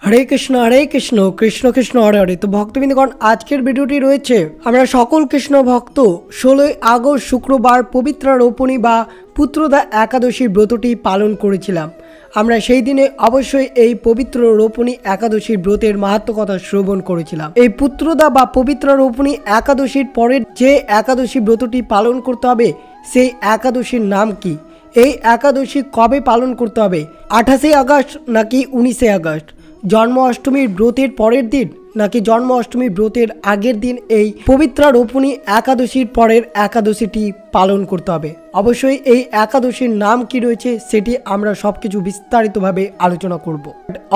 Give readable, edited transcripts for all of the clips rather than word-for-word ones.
हरे कृष्ण कृष्ण कृष्ण हरे हरे। तो भक्तबिंदगण आजकेर भिडियोटी रयेछे आमरा सकल कृष्ण भक्त 16 আগস্ট शुक्रवार पवित्र रोपणी बा पुत्रदा एकादशी व्रतटी पालन करेछिलाम। আমরা সেই দিনে অবশ্যই এই পবিত্র রোপণী একাদশীর ব্রতের মাহাত্ম্য কথা শ্রবণ করেছিলাম। এই পুত্রদা বা পবিত্র রোপণী একাদশীর পরের যে একাদশী ব্রতটি পালন করতে হবে সেই একাদশীর নাম কি, এই একাদশী কবে পালন করতে হবে, 28 আগস্ট নাকি 19 আগস্ট, জন্মাষ্টমীর ব্রতের পরের দিন নাকি জন্মাষ্টমীর ব্রতের আগের দিন এই পবিত্র রোপণী একাদশীর পরের একাদশীটি পালন করতে হবে। অবশ্যই এই একাদশীর নাম কি রয়েছে সেটি আমরা সবকিছু বিস্তারিতভাবে আলোচনা করব।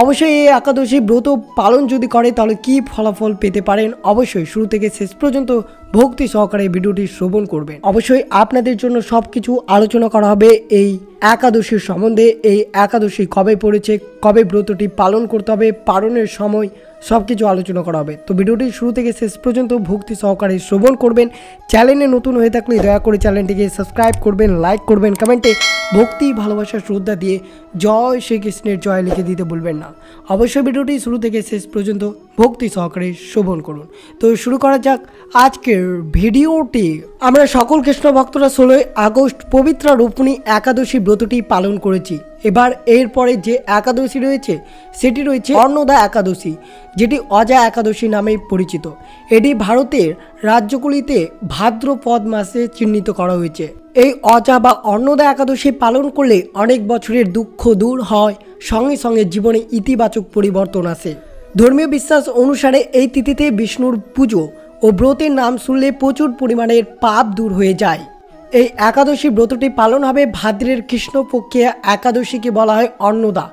অবশ্যই এই একাদশী ব্রত পালন যদি করে তাহলে কি ফলাফল পেতে পারেন অবশ্যই শুরু থেকে শেষ পর্যন্ত ভক্তি সহকারে ভিডিওটি শ্রবণ করবেন। অবশ্যই আপনাদের জন্য সবকিছু আলোচনা করা হবে এই একাদশীর সম্বন্ধে, এই একাদশী কবে পড়েছে, কবে ব্রতটি পালন করতে হবে, পালনের সময় সবকিছু আলোচনা করা হবে। তো ভিডিওটি শুরু থেকে শেষ পর্যন্ত ভক্তি সহকারে শ্রবণ করবেন। চ্যানেলে নতুন হয়ে থাকলে দয়া করে চ্যানেলটিকে সাবস্ক্রাইব করবেন, লাইক করবেন, কমেন্টে ভক্তি ভালোবাসা শ্রদ্ধা দিয়ে জয় শ্রীকৃষ্ণের জয় লিখে দিতে ভুলবেন না। অবশ্যই ভিডিওটি শুরু থেকে শেষ পর্যন্ত ভক্তি সহকারে শ্রবণ করুন। তো শুরু করা যাক আজকের ভিডিওটি। আমরা সকল কৃষ্ণ ভক্তরা 16 আগস্ট পবিত্র রোপণী একাদশী ব্রতটি পালন করেছি। এবার এরপরে যে একাদশী রয়েছে সেটি রয়েছে অন্নদা একাদশী, যেটি অজা একাদশী নামে পরিচিত। এটি ভারতের রাজ্যগুলিতে ভাদ্রপদ মাসে চিহ্নিত করা হয়েছে। এই অজা বা অন্নদা একাদশী পালন করলে অনেক বছরের দুঃখ দূর হয়, সঙ্গে সঙ্গে জীবনে ইতিবাচক পরিবর্তন আসে। ধর্মীয় বিশ্বাস অনুসারে এই তিথিতে বিষ্ণুর পুজো ও ব্রতের নাম শুনলে প্রচুর পরিমাণের পাপ দূর হয়ে যায়। এই একাদশী ব্রতটি পালন হবে ভাদ্রের কৃষ্ণপক্ষে একাদশীকে বলা হয় অন্নদা।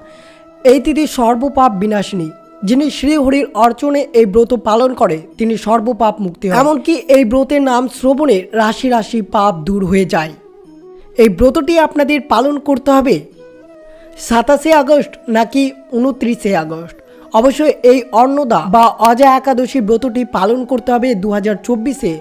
এই তিথি সর্বপাপ বিনাশিনী। যিনি শ্রীহরির অর্চনে এই ব্রত পালন করে তিনি সর্বপাপ মুক্তি হন। এমনকি এই ব্রতের নাম শ্রবণে রাশি রাশি পাপ দূর হয়ে যায়। এই ব্রতটি আপনাদের পালন করতে হবে 27 আগস্ট নাকি 29 আগস্ট। অবশ্যই এই অন্নদা বা অজা একাদশী ব্রতটি পালন করতে হবে 2024-এ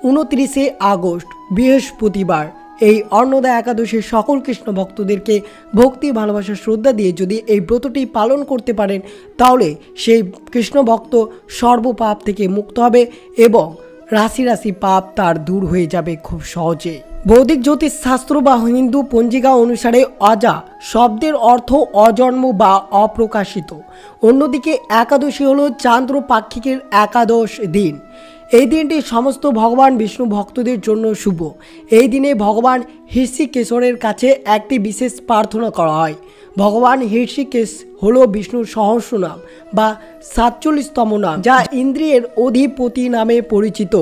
29 আগস্ট বৃহস্পতিবার। এই অন্নদা একাদশীর সকল কৃষ্ণ ভক্তদেরকে ভক্তি ভালোবাসা শ্রদ্ধা দিয়ে যদি এই ব্রতটি পালন করতে পারেন তাহলে সেই কৃষ্ণ ভক্ত সর্বপাপ থেকে মুক্ত হবে এবং রাশি রাশি পাপ তার দূর হয়ে যাবে খুব সহজে। বৈদিক জ্যোতিষ শাস্ত্র বা হিন্দু পঞ্জিকা অনুসারে অজা শব্দের অর্থ অজন্ম বা অপ্রকাশিত। অন্যদিকে একাদশী হলো চান্দ্র পাক্ষিকের একাদশ দিন। এই দিনটি সমস্ত ভগবান বিষ্ণু ভক্তদের জন্য শুভ। এই দিনে ভগবান হৃষিকেশ্বরের কাছে একটি বিশেষ প্রার্থনা করা হয়। ভগবান হৃষিকেশ হলো বিষ্ণুর সহস্র নাম বা 47তম নাম, যা ইন্দ্রিয়ের অধিপতি নামে পরিচিত।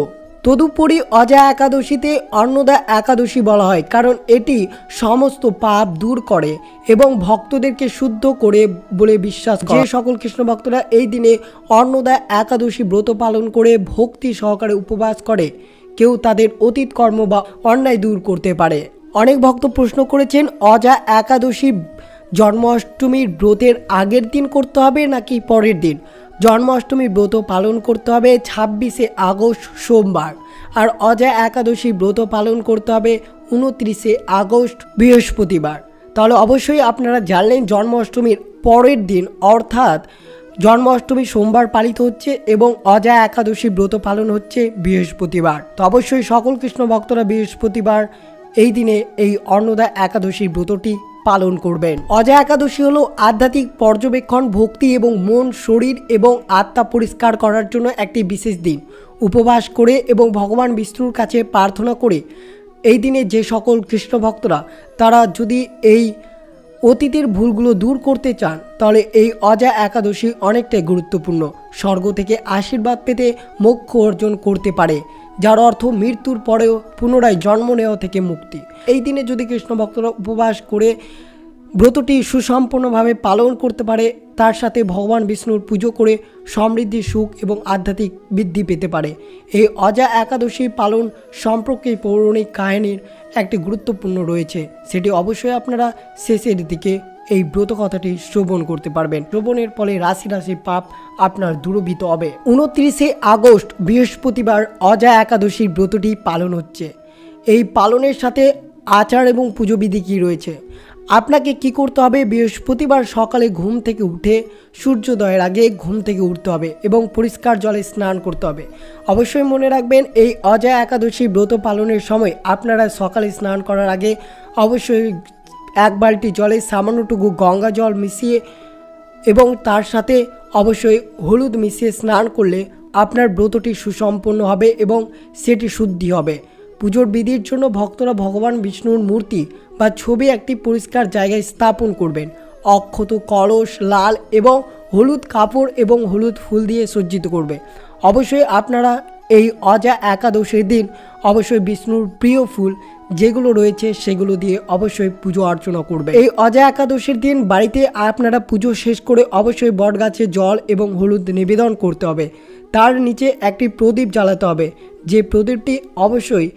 তদুপরি অজা একাদশীতে অন্নদা একাদশী বলা হয় কারণ এটি সমস্ত পাপ দূর করে এবং ভক্তদেরকে শুদ্ধ করে বলে বিশ্বাস করে। যে সকল কৃষ্ণ ভক্তরা এই দিনে অন্নদা একাদশী ব্রত পালন করে ভক্তি সহকারে উপবাস করে কেউ তাদের অতীত কর্ম বা অন্যায় দূর করতে পারে। অনেক ভক্ত প্রশ্ন করেছেন অজা একাদশী জন্মাষ্টমীর ব্রতের আগের দিন করতে হবে নাকি পরের দিন। জন্মাষ্টমী ব্রত পালন করতে হবে 26 আগস্ট সোমবার, আর অজা একাদশী ব্রত পালন করতে হবে 29 আগস্ট বৃহস্পতিবার। তাহলে অবশ্যই আপনারা জানলেন জন্মাষ্টমীর পরের দিন অর্থাৎ জন্মাষ্টমী সোমবার পালিত হচ্ছে এবং অজা একাদশী ব্রত পালন হচ্ছে বৃহস্পতিবার। তো অবশ্যই সকল কৃষ্ণ ভক্তরা বৃহস্পতিবার এই দিনে এই অন্নদা একাদশী ব্রতটি পালন করবেন। অজা একাদশী হলো আধ্যাত্মিক পর্যবেক্ষণ, ভক্তি এবং মন, শরীর এবং আত্মা পরিষ্কার করার জন্য একটি বিশেষ দিন। উপবাস করে এবং ভগবান বিষ্ণুর কাছে প্রার্থনা করে এই দিনে যে সকল কৃষ্ণ ভক্তরা তারা যদি এই অতীতের ভুলগুলো দূর করতে চান তাহলে এই অজা একাদশী অনেকটাই গুরুত্বপূর্ণ। স্বর্গ থেকে আশীর্বাদ পেতে মোক্ষ অর্জন করতে পারে, যার অর্থ মৃত্যুর পরেও পুনরায় জন্ম নেওয়া থেকে মুক্তি। এই দিনে যদি কৃষ্ণ ভক্তরা উপবাস করে ব্রতটি সুসম্পন্নভাবে পালন করতে পারে, তার সাথে ভগবান বিষ্ণুর পুজো করে সমৃদ্ধি, সুখ এবং আধ্যাত্মিক বৃদ্ধি পেতে পারে। এই অজা একাদশী পালন সম্পর্কে পৌরাণিক কাহিনীর একটি গুরুত্বপূর্ণ রয়েছে, সেটি অবশ্যই আপনারা শেষের দিকে এই ব্রত কথাটি শ্রবণ করতে পারবেন। শ্রবণের ফলে রাশি রাশি পাপ আপনার দূরীভূত হবে। 29 আগস্ট বৃহস্পতিবার অজা একাদশীর ব্রতটি পালন হচ্ছে। এই পালনের সাথে আচার এবং পুজোবিধি কী রয়েছে। আপনাকে কি করতে হবে, বৃহস্পতিবার সকালে ঘুম থেকে উঠে সূর্যোদয়ের আগে ঘুম থেকে উঠতে হবে এবং পরিষ্কার জলে স্নান করতে হবে। অবশ্যই মনে রাখবেন, এই অজয় একাদশী ব্রত পালনের সময় আপনারা সকালে স্নান করার আগে অবশ্যই 1 বালতি জলে সামান্যটুকু গঙ্গা জল মিশিয়ে এবং তার সাথে অবশ্যই হলুদ মিশিয়ে স্নান করলে আপনার ব্রতটি সুসম্পন্ন হবে এবং সেটি শুদ্ধি হবে। পুজোর বিধির জন্য ভক্তরা ভগবান বিষ্ণুর মূর্তি বা ছবি একটি পরিষ্কার জায়গায় স্থাপন করবেন। অক্ষত, কলস, লাল এবং হলুদ কাপড় এবং হলুদ ফুল দিয়ে সজ্জিত করবে। অবশ্যই আপনারা এই অজয় একাদশীর দিন অবশ্যই বিষ্ণুর প্রিয় ফুল যেগুলো রয়েছে সেগুলো দিয়ে অবশ্যই পুজো অর্চনা করবে। এই অজয় একাদশীর দিন বাড়িতে আপনারা পুজো শেষ করে অবশ্যই বটগাছে জল এবং হলুদ নিবেদন করতে হবে। তার নিচে একটি প্রদীপ জ্বালাতে হবে, যে প্রদীপটি অবশ্যই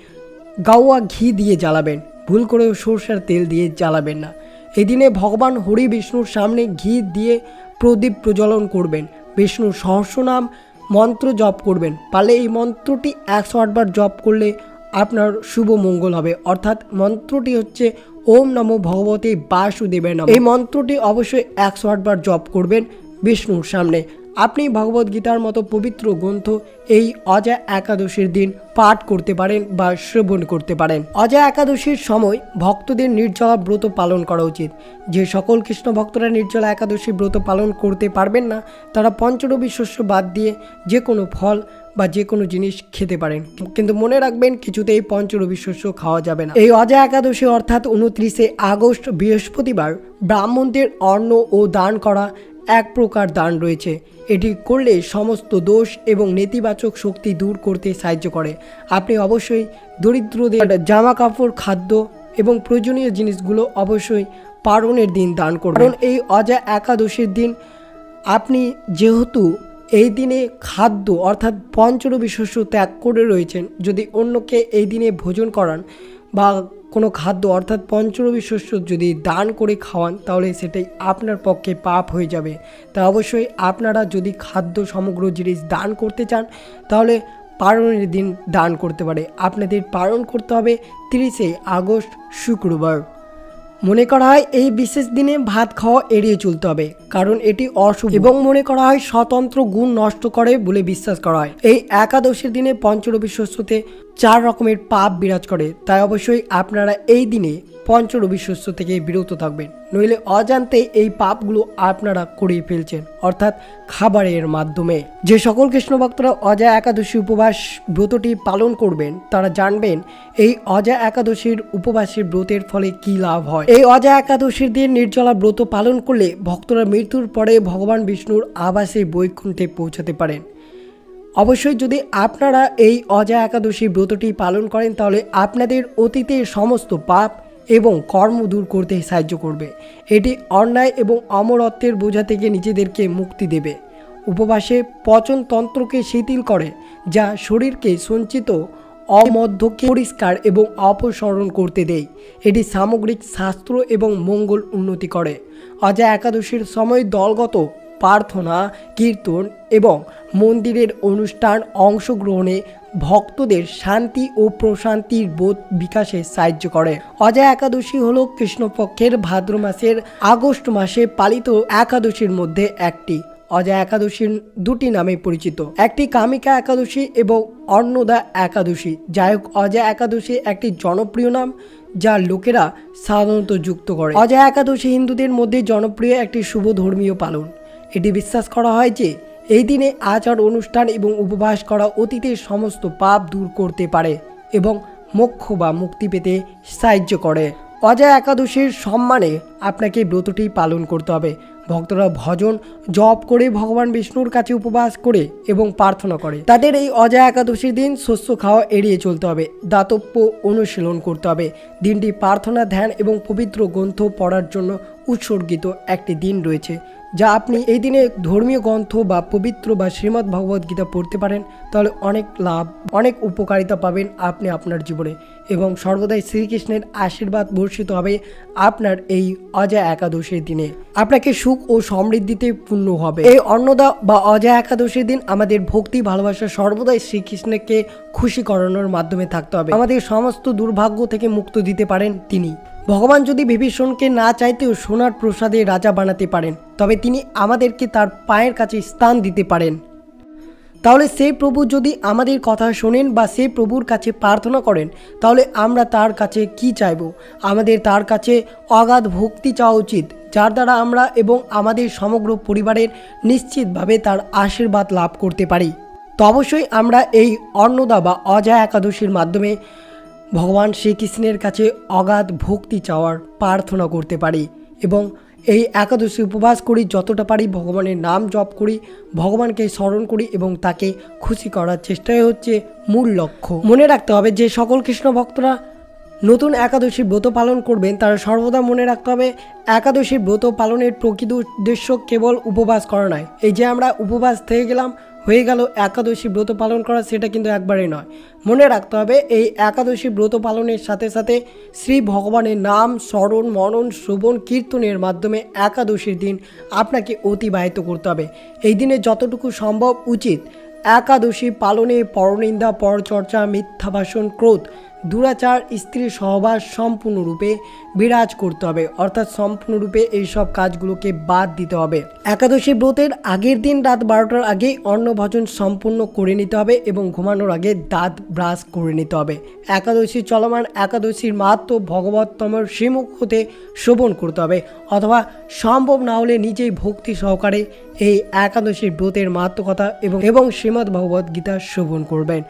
গাওয়া ঘি দিয়ে জ্বালাবেন, ভুল করেও সরষের তেল দিয়ে জ্বালাবেন না। এই দিনে ভগবান হরি বিষ্ণুর সামনে ঘি দিয়ে প্রদীপ প্রজ্বলন করবেন। বিষ্ণুর সহস্রনাম মন্ত্র জপ করবেন। পারলে এই মন্ত্রটি 108 বার জপ করলে আপনার শুভ মঙ্গল হবে। অর্থাৎ মন্ত্রটি হচ্ছে ওম নমো ভগবতে বাসুদেবায় নমঃ। এই মন্ত্রটি অবশ্যই 108 বার জপ করবেন বিষ্ণুর সামনে। আপনি ভগবদ্গীতার মতো পবিত্র গ্রন্থ এই অজয় একাদশীর দিন পাঠ করতে পারেন বা শ্রবণ করতে পারেন। অজয় একাদশীর সময় ভক্তদের নির্জলা ব্রত পালন করা উচিত। যে সকল কৃষ্ণ ভক্তরা নির্জলা একাদশী ব্রত পালন করতে পারবেন না, তারা পঞ্চরবি শস্য বাদ দিয়ে যে কোনো ফল বা যে কোনো জিনিস খেতে পারেন, কিন্তু মনে রাখবেন কিছুতেই পঞ্চরবি শস্য খাওয়া যাবে না। এই অজয় একাদশী অর্থাৎ 29শে আগস্ট বৃহস্পতিবার ব্রাহ্মণদের অন্ন ও দান করা এক প্রকার দান রয়েছে। এটি করলে সমস্ত দোষ এবং নেতিবাচক শক্তি দূর করতে সাহায্য করে। আপনি অবশ্যই দরিদ্রদের জামা কাপড়, খাদ্য এবং প্রয়োজনীয় জিনিসগুলো অবশ্যই পারণের দিন দান করবেন। কারণ এই অজয় একাদশীর দিন আপনি যেহেতু এই দিনে খাদ্য অর্থাৎ পঞ্চরবি শস্য ত্যাগ করে রয়েছেন, যদি অন্যকে এই দিনে ভোজন করান বা কোনো খাদ্য অর্থাৎ পঞ্চরবি শস্য যদি দান করে খাওয়ান, তাহলে সেটাই আপনার পক্ষে পাপ হয়ে যাবে। তা অবশ্যই আপনারা যদি খাদ্য সমগ্র জিনিস দান করতে চান, তাহলে পারণের দিন দান করতে পারে। আপনাদের পালন করতে হবে 30শে আগস্ট শুক্রবার। মনে করা হয় এই বিশেষ দিনে ভাত খাওয়া এড়িয়ে চলতে হবে, কারণ এটি অশুভ এবং মনে করা হয় স্বতন্ত্র গুণ নষ্ট করে বলে বিশ্বাস করা হয়। এই একাদশীর দিনে পঞ্চরবি শস্যতে 4 রকমের পাপ বিরাজ করে, তাই অবশ্যই আপনারা এই দিনে পঞ্চরবি শস্য থেকে বিরত থাকবেন, নইলে অজান্তে এই পাপগুলো আপনারা করিয়ে ফেলছেন, অর্থাৎ খাবারের মাধ্যমে। যে সকল কৃষ্ণ ভক্তরা অজয় একাদশী উপবাস ব্রতটি পালন করবেন, তারা জানবেন এই অজয় একাদশীর উপবাসের ব্রতের ফলে কি লাভ হয়। এই অজয় একাদশীর দিন নির্জলা ব্রত পালন করলে ভক্তরা মৃত্যুর পরে ভগবান বিষ্ণুর আবাসে বৈকুণ্ঠে পৌঁছাতে পারেন। অবশ্যই যদি আপনারা এই অজয় একাদশী ব্রতটি পালন করেন, তাহলে আপনাদের অতীতের সমস্ত পাপ এবং কর্ম দূর করতে সাহায্য করবে। এটি অন্যায় এবং অমরত্বের বোঝা থেকে নিজেদেরকে মুক্তি দেবে। উপবাসে পচনতন্ত্রকে শিথিল করে, যা শরীরকে সঞ্চিত অমধ্যকে পরিষ্কার এবং অপসারণ করতে দেয়। এটি সামগ্রিক স্বাস্থ্য এবং মঙ্গল উন্নতি করে। অজয় একাদশীর সময় দলগত প্রার্থনা, কীর্তন এবং মন্দিরের অনুষ্ঠান অংশগ্রহণে ভক্তদের শান্তি ও প্রশান্তির বোধ বিকাশে সাহায্য করে। অজয় একাদশী হল কৃষ্ণপক্ষের ভাদ্র মাসের আগস্ট মাসে পালিত একাদশীর মধ্যে একটি। অজয় একাদশীর 2টি নামে পরিচিত, একটি কামিকা একাদশী এবং অন্নদা একাদশী। যাই হোক, অজয় একাদশী একটি জনপ্রিয় নাম যা লোকেরা সাধারণত যুক্ত করে। অজয় একাদশী হিন্দুদের মধ্যে জনপ্রিয় একটি শুভ ধর্মীয় পালন। এটি বিশ্বাস করা হয় যে এই দিনে আচার অনুষ্ঠান এবং উপবাস করা অতীতের সমস্ত পাপ দূর করতে পারে এবং মোক্ষ বা মুক্তি পেতে সাহায্য করে। অজয় একাদশীর সম্মানে আপনাকে ব্রতটি পালন করতে হবে। ভক্তরা ভজন জপ করে ভগবান বিষ্ণুর কাছে উপবাস করে এবং প্রার্থনা করে। তাদের এই অজয় একাদশীর দিন শস্য খাওয়া এড়িয়ে চলতে হবে, দাতব্য অনুশীলন করতে হবে। দিনটি প্রার্থনা, ধ্যান এবং পবিত্র গ্রন্থ পড়ার জন্য উৎসর্গিত একটি দিন রয়েছে, যা আপনি এই দিনে ধর্মীয় গ্রন্থ বা পবিত্র বা শ্রীমদ্ ভগবদ্গীতা পড়তে পারেন, তাহলে অনেক লাভ, অনেক উপকারিতা পাবেন আপনি আপনার জীবনে এবং সর্বদাই শ্রীকৃষ্ণের আশীর্বাদ বর্ষিত হবে আপনার এই অজয় একাদশীর দিনে। আপনাকে সুখ ও সমৃদ্ধিতে পূর্ণ হবে। এই অন্নদা বা অজয় একাদশীর দিন আমাদের ভক্তি ভালোবাসা সর্বদাই শ্রীকৃষ্ণকে খুশি করানোর মাধ্যমে থাকতে হবে। আমাদের সমস্ত দুর্ভাগ্য থেকে মুক্ত দিতে পারেন তিনি। ভগবান যদি বিভীষণকে না চাইতেও সোনার প্রসাদে রাজা বানাতে পারেন, তবে তিনি আমাদেরকে তার পায়ের কাছে স্থান দিতে পারেন। তাহলে সেই প্রভু যদি আমাদের কথা শোনেন বা সেই প্রভুর কাছে প্রার্থনা করেন, তাহলে আমরা তার কাছে কি চাইব? আমাদের তার কাছে অগাধ ভক্তি চাওয়া উচিত, যার দ্বারা আমরা এবং আমাদের সমগ্র পরিবারের নিশ্চিতভাবে তার আশীর্বাদ লাভ করতে পারি। তো অবশ্যই আমরা এই অন্নদা বা অজয় একাদশীর মাধ্যমে ভগবান শ্রীকৃষ্ণের কাছে অগাধ ভক্তি চাওয়ার প্রার্থনা করতে পারি এবং এই একাদশী উপবাস করি, যতটা পারি ভগবানের নাম জপ করি, ভগবানকে স্মরণ করি এবং তাকে খুশি করার চেষ্টাই হচ্ছে মূল লক্ষ্য। মনে রাখতে হবে যে সকল কৃষ্ণ ভক্তরা নতুন একাদশী ব্রত পালন করবেন, তারা সর্বদা মনে রাখতে হবে একাদশীর ব্রত পালনের প্রকৃত উদ্দেশ্য কেবল উপবাস করা নয়। এই যে আমরা উপবাস থেকে গেলাম, হয়ে গেল একাদশী ব্রত পালন করা, সেটা কিন্তু একবারে নয়। মনে রাখতে হবে এই একাদশী ব্রত পালনের সাথে সাথে শ্রী ভগবানের নাম স্মরণ মনন শ্রবণ কীর্তনের মাধ্যমে একাদশীর দিন আপনাকে অতিবাহিত করতে হবে। এই দিনে যতটুকু সম্ভব উচিত একাদশী পালনে পরনিন্দা, পরচর্চা, মিথ্যা ভাষণ, ক্রোধ, দুরাচার, স্ত্রী সহবাস সম্পূর্ণরূপে বিরাজ করতে হবে, অর্থাৎ সম্পূর্ণরূপে এইসব কাজগুলোকে বাদ দিতে হবে। একাদশী ব্রতের আগের দিন রাত 12টার আগেই অন্নভোজন সম্পূর্ণ করে নিতে হবে এবং ঘুমানোর আগে দাঁত ব্রাশ করে নিতে হবে। একাদশী চলমান একাদশীর মাহাত্ম্য ভগবততমের শ্রীমুখ হতে শ্রবণ করতে হবে, অথবা সম্ভব না হলে নিজেই ভক্তি সহকারে এই একাদশীর ব্রতের মাহাত্ম্য কথা এবং শ্রীমদ্ ভগবদ গীতা শ্রবণ করবেন।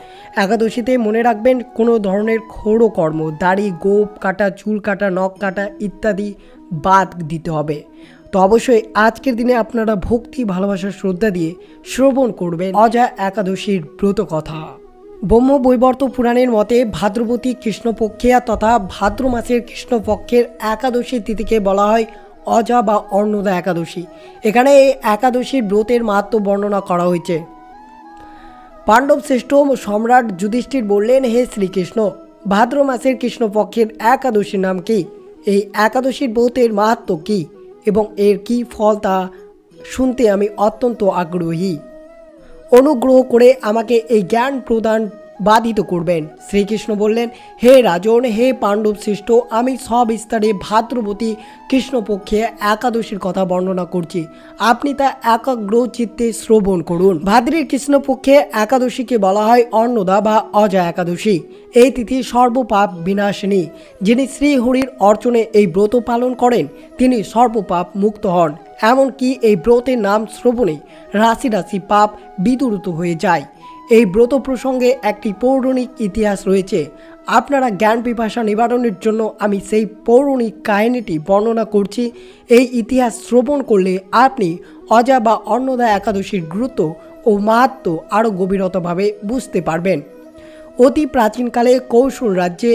একাদশীতে মনে রাখবেন কোনো ধরনের ক্ষৌর কর্ম, দাড়ি, গোপ কাটা, চুল কাটা, নখ কাটা ইত্যাদি বাদ দিতে হবে। তো অবশ্যই আজকের দিনে আপনারা ভক্তি, ভালোবাসা, শ্রদ্ধা দিয়ে শ্রবণ করবেন অজয় একাদশীর ব্রত কথা। ব্রহ্ম বৈবর্ত পুরাণের মতে ভাদ্রবতী কৃষ্ণপক্ষিয়া তথা ভাদ্র মাসের কৃষ্ণপক্ষের একাদশী তিথিকে বলা হয় অজা বা অন্নদা একাদশী। এখানে এই একাদশীর ব্রতের মাহাত্ম্য বর্ণনা করা হয়েছে। পাণ্ডব শ্রেষ্ঠ সম্রাট যুধিষ্ঠির বললেন, হে শ্রীকৃষ্ণ, ভাদ্র মাসের কৃষ্ণপক্ষের একাদশীর নাম কি? এই একাদশীর ব্রতের মাহাত্ম্য কি এবং এর কি ফল তা শুনতে আমি অত্যন্ত আগ্রহী। অনুগ্রহ করে আমাকে এই জ্ঞান প্রদান বাধিত করবেন। শ্রীকৃষ্ণ বললেন, হে রাজন, হে পাণ্ডব শ্রেষ্ঠ, আমি সবিস্তারে ভাদ্রবতী কৃষ্ণপক্ষে একাদশীর কথা বর্ণনা করছি, আপনি তা একাগ্র চিত্তে শ্রবণ করুন। ভাদ্রের কৃষ্ণপক্ষে একাদশীকে বলা হয় অন্নদা বা অজয় একাদশী। এই তিথি সর্বপাপ বিনাশিনী। যিনি শ্রীহরির অর্চনে এই ব্রত পালন করেন তিনি সর্বপাপ মুক্ত হন। এমনকি এই ব্রতের নাম শ্রবণে রাশি রাশি পাপ বিদূরিত হয়ে যায়। এই ব্রত প্রসঙ্গে একটি পৌরাণিক ইতিহাস রয়েছে। আপনারা জ্ঞান পিপাসা নিবারণের জন্য আমি সেই পৌরাণিক কাহিনীটি বর্ণনা করছি। এই ইতিহাস শ্রবণ করলে আপনি অজা বা অন্নদা একাদশীর গুরুত্ব ও মাহাত্ম্য আরও গভীরতাভাবে বুঝতে পারবেন। অতি প্রাচীনকালে কৌশল রাজ্যে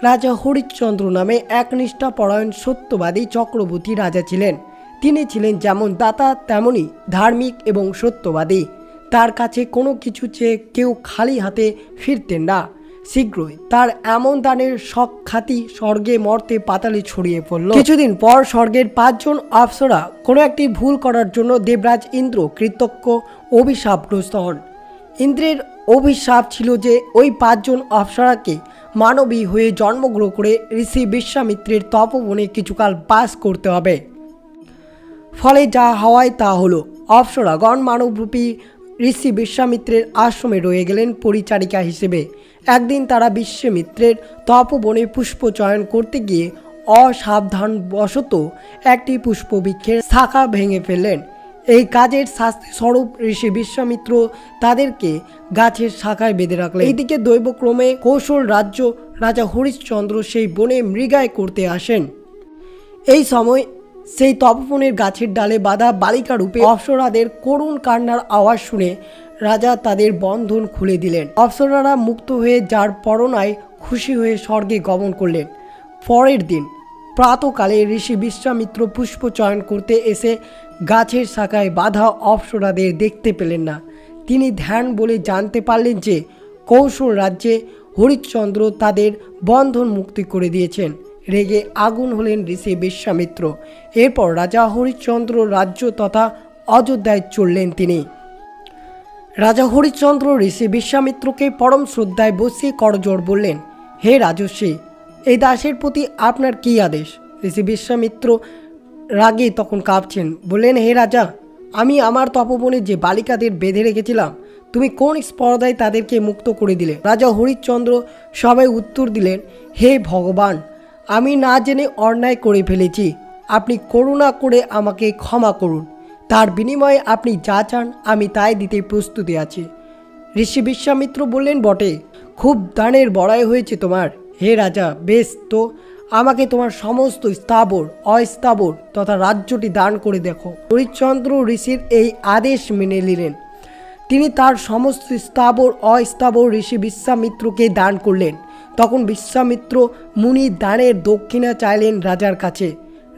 রাজা হরিশ্চন্দ্র নামে একনিষ্ঠাপরায়ণ সত্যবাদী চক্রবর্তী রাজা ছিলেন। তিনি ছিলেন যেমন দাতা তেমনি ধার্মিক এবং সত্যবাদী। তার কাছে কোনো কিছু চেয়ে কেউ খালি হাতে ফিরতেন না। শীঘ্রই তার এমন দানের সখ্যাতি স্বর্গে মর্তে পাতালে ছড়িয়ে পড়ল। কিছুদিন পর স্বর্গের 5 জন অপ্সরা কোনো একটি ভুল করার জন্য দেবরাজ ইন্দ্র কৃতজ্ঞ অভিশাপগ্রস্ত হন। ইন্দ্রের অভিশাপ ছিল যে ওই 5 জন অপ্সরাকে মানবী হয়ে জন্মগ্রহণ করে ঋষি বিশ্বামিত্রের তপবনে কিছুকাল বাস করতে হবে। ফলে যা হওয়ায় তা হলো। অপ্সরাগণ মানবরূপী ঋষি বিশ্বামিত্রের আশ্রমে রয়ে গেলেন পরিচারিকা হিসেবে। একদিন তারা বিশ্বামিত্রের তপবনে পুষ্প চয়ন করতে গিয়ে অসাবধানবশত একটি পুষ্পবৃক্ষের শাখা ভেঙে ফেললেন। এই কাজের শাস্তি স্বরূপ ঋষি বিশ্বামিত্র তাদেরকে গাছের শাখায় বেঁধে রাখলেন। এইদিকে দৈবক্রমে কৌশল রাজ্য রাজা হরিশ্চন্দ্র সেই বনে মৃগায় করতে আসেন। এই সময় সেই তপবনের গাছের ডালে বাঁধা বালিকা রূপে অপ্সরাদের করুণ কান্নার আওয়াজ শুনে রাজা তাদের বন্ধন খুলে দিলেন। অপ্সরারা মুক্ত হয়ে যার পরনায় খুশি হয়ে স্বর্গে গমন করলেন। পরের দিন প্রাতকালে ঋষি বিশ্বামিত্র পুষ্প চয়ন করতে এসে গাছের শাখায় বাঁধা অপ্সরাদের দেখতে পেলেন না। তিনি ধ্যান বলে জানতে পারলেন যে কৌশল রাজ্যে হরিশ্চন্দ্র তাদের বন্ধন মুক্তি করে দিয়েছেন। রেগে আগুন হলেন ঋষি বিশ্বামিত্র। এরপর রাজা হরিশ্চন্দ্র রাজ্য তথা অযোধ্যায় চললেন তিনি। রাজা হরিশ্চন্দ্র ঋষি বিশ্বামিত্রকে পরম শ্রদ্ধায় বসিয়ে করজোড় বললেন, হে রাজর্ষি, এই দাসের প্রতি আপনার কী আদেশ? ঋষি বিশ্বামিত্র রাগে তখন কাঁপছেন, বললেন, হে রাজা, আমি আমার তপবনে যে বালিকাদের বেঁধে রেখেছিলাম, তুমি কোন স্পর্ধায় তাদেরকে মুক্ত করে দিলে? রাজা হরিশ্চন্দ্র সবাই উত্তর দিলেন, হে ভগবান, আমি না জেনে অন্যায় করে ফেলেছি, আপনি করুণা করে আমাকে ক্ষমা করুন। তার বিনিময়ে আপনি যা চান আমি তাই দিতে প্রস্তুতি আছি। ঋষি বিশ্বামিত্র বললেন, বটে, খুব দানের বড়াই হয়েছে তোমার। হে রাজা, বেশ তো, আমাকে তোমার সমস্ত স্থাবর অস্থাবর তথা রাজ্যটি দান করে দেখো। হরিশ্চন্দ্র ঋষির এই আদেশ মেনে নিলেন। তিনি তার সমস্ত স্থাবর অস্থাবর ঋষি বিশ্বামিত্রকে দান করলেন। তখন বিশ্বামিত্র মুনি দানের দক্ষিণা চাইলেন রাজার কাছে।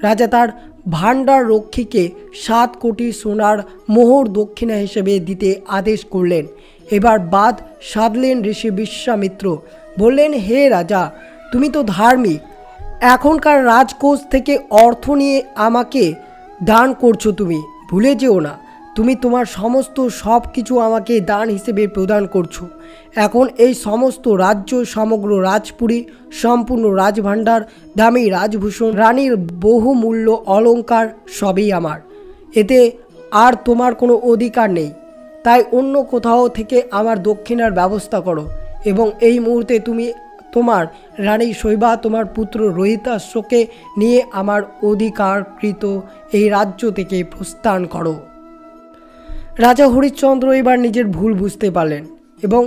রাজা তার ভাণ্ডার রক্ষীকে 7 কোটি সোনার মোহর দক্ষিণা হিসেবে দিতে আদেশ করলেন। এবার বাদ সাধলেন ঋষি বিশ্বামিত্র। বললেন, হে রাজা, তুমি তো ধার্মিক, এখনকার রাজকোষ থেকে অর্থ নিয়ে আমাকে দান করছো, তুমি ভুলে যেও না, তুমি তোমার সমস্ত সব কিছু আমাকে দান হিসেবে প্রদান করছো। এখন এই সমস্ত রাজ্য, সমগ্র রাজপুরী, সম্পূর্ণ রাজভাণ্ডার, দামি রাজভূষণ, রানীর বহুমূল্য অলংকার সবই আমার। এতে আর তোমার কোনো অধিকার নেই। তাই অন্য কোথাও থেকে আমার দক্ষিণার ব্যবস্থা করো এবং এই মুহূর্তে তুমি তোমার রানী শৈবা, তোমার পুত্র রোহিতাশ্বকে নিয়ে আমার অধিকারকৃত এই রাজ্য থেকে প্রস্থান করো। রাজা হরিশ্চন্দ্র এবার নিজের ভুল বুঝতে পারলেন এবং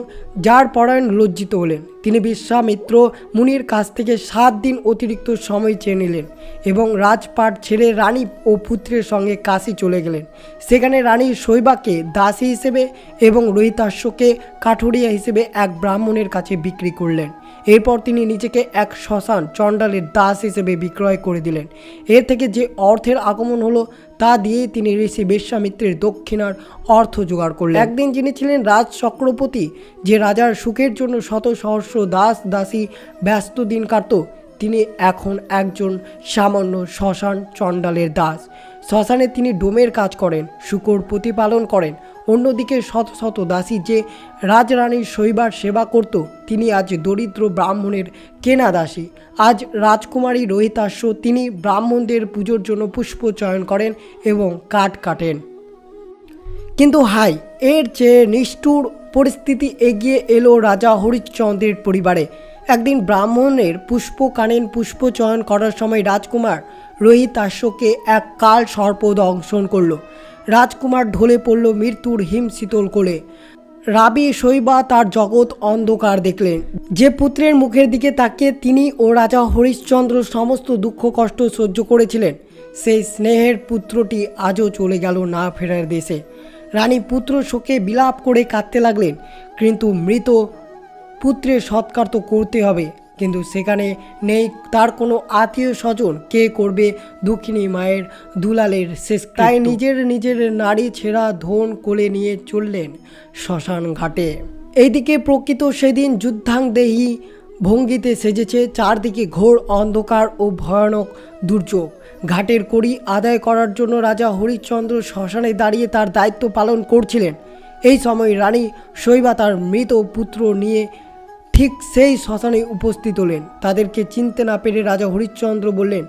যার পরায়ণ লজ্জিত হলেন। তিনি বিশ্বামিত্র মুনির কাছ থেকে 7 দিন অতিরিক্ত সময় চেয়ে নিলেন এবং রাজপাট ছেড়ে রানী ও পুত্রের সঙ্গে কাশী চলে গেলেন। সেখানে রানী শৈবাকে দাসী হিসেবে এবং রোহিতাশ্বকে কাঠুরিয়া হিসেবে এক ব্রাহ্মণের কাছে বিক্রি করলেন। এরপর তিনি নিজেকে এক শ্মশান চণ্ডালের দাস হিসেবে বিক্রয় করে দিলেন। এর থেকে যে অর্থের আগমন হলো তা দিয়ে তিনি ঋষি বিশ্বামিত্রের দক্ষিণার অর্থ জোগাড় করলেন। একদিন যিনি ছিলেন রাজ চক্রবর্তী, যে রাজার সুখের জন্য শত সহস্র দাস দাসী ব্যস্ত দিন কাটত, তিনি এখন একজন সামান্য শ্মশান চণ্ডালের দাস। শ্মশানে তিনি ডোমের কাজ করেন, শূকর প্রতিপালন করেন। অন্যদিকে শত শত দাসী যে রাজরানীর শৈবার সেবা করত, তিনি আজ দরিদ্র ব্রাহ্মণের কেনা দাসী। আজ রাজকুমারী রোহিতাশ্ব, তিনি ব্রাহ্মণদের পুজোর জন্য পুষ্প চয়ন করেন এবং কাঠ কাটেন। কিন্তু হাই, এর চেয়ে নিষ্ঠুর পরিস্থিতি এগিয়ে এলো রাজা হরিশ্চন্দ্রের পরিবারে। একদিন ব্রাহ্মণের পুষ্প কানেন পুষ্প চয়ন করার সময় রাজকুমার রোহিতাশ্বকে এক কাল সর্প দংশন করল। রাজকুমার ঢলে পড়ল মৃত্যুর হিমশীতল কোলে। রাবি শৈবা তার জগৎ অন্ধকার দেখলেন। যে পুত্রের মুখের দিকে তাকিয়ে তিনি ও রাজা হরিশ্চন্দ্র সমস্ত দুঃখ কষ্ট সহ্য করেছিলেন, সেই স্নেহের পুত্রটি আজও চলে গেল না ফেরার দেশে। রানী পুত্র শোকে বিলাপ করে কাঁদতে লাগলেন। কিন্তু মৃত পুত্রের সৎকার তো করতে হবে, কিন্তু সেখানে নেই তার কোনো আত্মীয় স্বজন। কে করবে দুঃখিনী মায়ের দুলালের শেষ? তাই নিজের নারী ছেঁড়া ধন কোলে নিয়ে চললেন শ্মশান ঘাটে। এইদিকে প্রকৃত সেদিন যুদ্ধাংদেহী ভঙ্গিতে সেজেছে। চারদিকে ঘোর অন্ধকার ও ভয়ানক দুর্যোগ। ঘাটের কড়ি আদায় করার জন্য রাজা হরিশ্চন্দ্র শ্মশানে দাঁড়িয়ে তার দায়িত্ব পালন করছিলেন। এই সময় রানী শৈবা তার মৃত পুত্র নিয়ে ঠিক সেই শ্মশানে উপস্থিত হলেন। তাদেরকে চিনতে না পেরে রাজা হরিশ্চন্দ্র বললেন,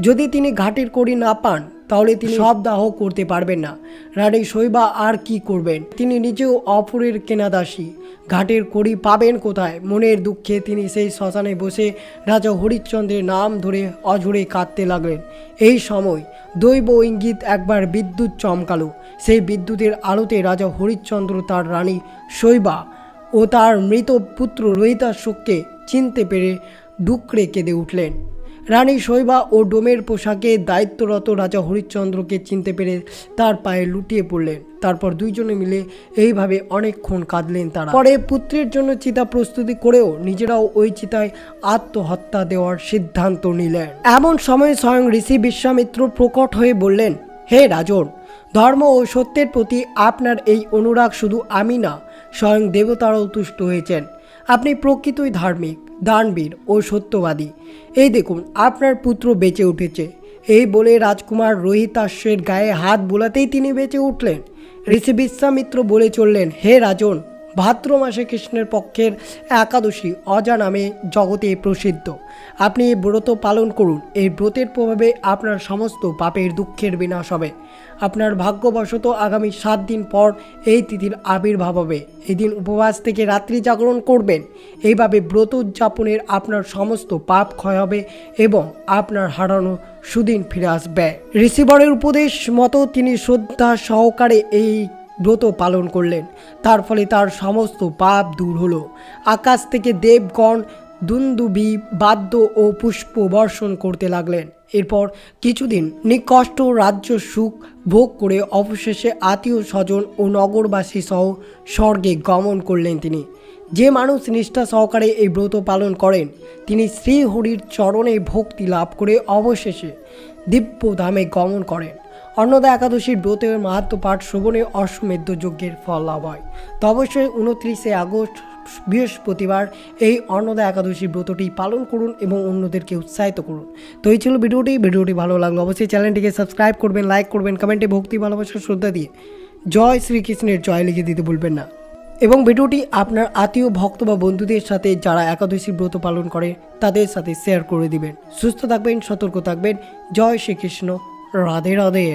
যদি তিনি ঘাটের কড়ি না পান তাহলে তিনি সব দাহ করতে পারবেন না। রানী শৈবা আর কি করবেন? তিনি নিজেও অপরের কেনাদাসী, ঘাটের কড়ি পাবেন কোথায়? মনের দুঃখে তিনি সেই শ্মশানে বসে রাজা হরিশ্চন্দ্রের নাম ধরে অঝরে কাঁদতে লাগলেন। এই সময় দৈব ইঙ্গিত একবার বিদ্যুৎ চমকালো। সেই বিদ্যুতের আলোতে রাজা হরিশ্চন্দ্র তার রানী শৈবা ও তার মৃত পুত্র রোহিতাশ্বকে চিনতে পেরে ডুকরে কেঁদে উঠলেন। রানী শৈবা ও ডোমের পোশাকে দায়িত্বরত রাজা হরিশ্চন্দ্রকে চিনতে পেরে তার পায়ে লুটিয়ে পড়লেন। তারপর দুইজনে মিলে এইভাবে অনেকক্ষণ কাঁদলেন তারা। পরে পুত্রের জন্য চিতা প্রস্তুতি করেও নিজেরাও ওই চিতায় আত্মহত্যা দেওয়ার সিদ্ধান্ত নিলেন। এমন সময় স্বয়ং ঋষি বিশ্বামিত্র প্রকট হয়ে বললেন, হে রাজন, ধর্ম ও সত্যের প্রতি আপনার এই অনুরাগ শুধু আমি না, স্বয়ং দেবতারাও তুষ্ট হয়েছেন। আপনি প্রকৃতই ধার্মিক, দানবীর ও সত্যবাদী। এই দেখুন, আপনার পুত্র বেঁচে উঠেছে। এই বলে রাজকুমার রোহিতাশ্বের গায়ে হাত বোলাতেই তিনি বেঁচে উঠলেন। ঋষি বিশ্বামিত্র বলে চললেন, হে রাজন, ভাদ্র মাসে কৃষ্ণের পক্ষের একাদশী অজা নামে জগতে প্রসিদ্ধ। আপনি এই ব্রত পালন করুন। এই ব্রতের প্রভাবে আপনার সমস্ত পাপের দুঃখের বিনাশ হবে। আপনার ভাগ্যবশত আগামী 7 দিন পর এই তিথির আবির্ভাব হবে। এই দিন উপবাস থেকে রাত্রি জাগরণ করবেন। এইভাবে ব্রত উদযাপনের আপনার সমস্ত পাপ ক্ষয় হবে এবং আপনার হারানো সুদিন ফিরে আসবে। ঋষিবরের উপদেশ মতো তিনি শ্রদ্ধা সহকারে এই ব্রত পালন করলেন। তার ফলে তার সমস্ত পাপ দূর হলো। আকাশ থেকে দেবগণ দুন্দুবি বাদ্য ও পুষ্প বর্ষণ করতে লাগলেন। এরপর কিছুদিন নিকষ্ট রাজ্য সুখ ভোগ করে অবশেষে আত্মীয় স্বজন ও নগরবাসী সহ স্বর্গে গমন করলেন তিনি। যে মানুষ নিষ্ঠা সহকারে এই ব্রত পালন করেন তিনি শ্রীহরির চরণে ভক্তি লাভ করে অবশেষে দিব্য ধামে গমন করেন। অন্নদা একাদশীর ব্রতের মাহাত্ম্য পাঠ শ্রবণে অশ্বমেধ যজ্ঞের ফল লাভ হয়। তো অবশ্যই 29শে আগস্ট বৃহস্পতিবার এই অন্নদা একাদশী ব্রতটি পালন করুন এবং অন্যদেরকে উৎসাহিত করুন। তো এই ছিল ভিডিওটি ভালো লাগলো অবশ্যই চ্যানেলটিকে সাবস্ক্রাইব করবেন, লাইক করবেন, কমেন্টে ভক্তি ভালোবাসা শ্রদ্ধা দিয়ে জয় শ্রীকৃষ্ণের জয় লিখে দিতে ভুলবেন না। এবং ভিডিওটি আপনার আত্মীয় ভক্ত বা বন্ধুদের সাথে যারা একাদশী ব্রত পালন করে তাদের সাথে শেয়ার করে দিবেন। সুস্থ থাকবেন, সতর্ক থাকবেন। জয় শ্রীকৃষ্ণ, রাধে রাধে।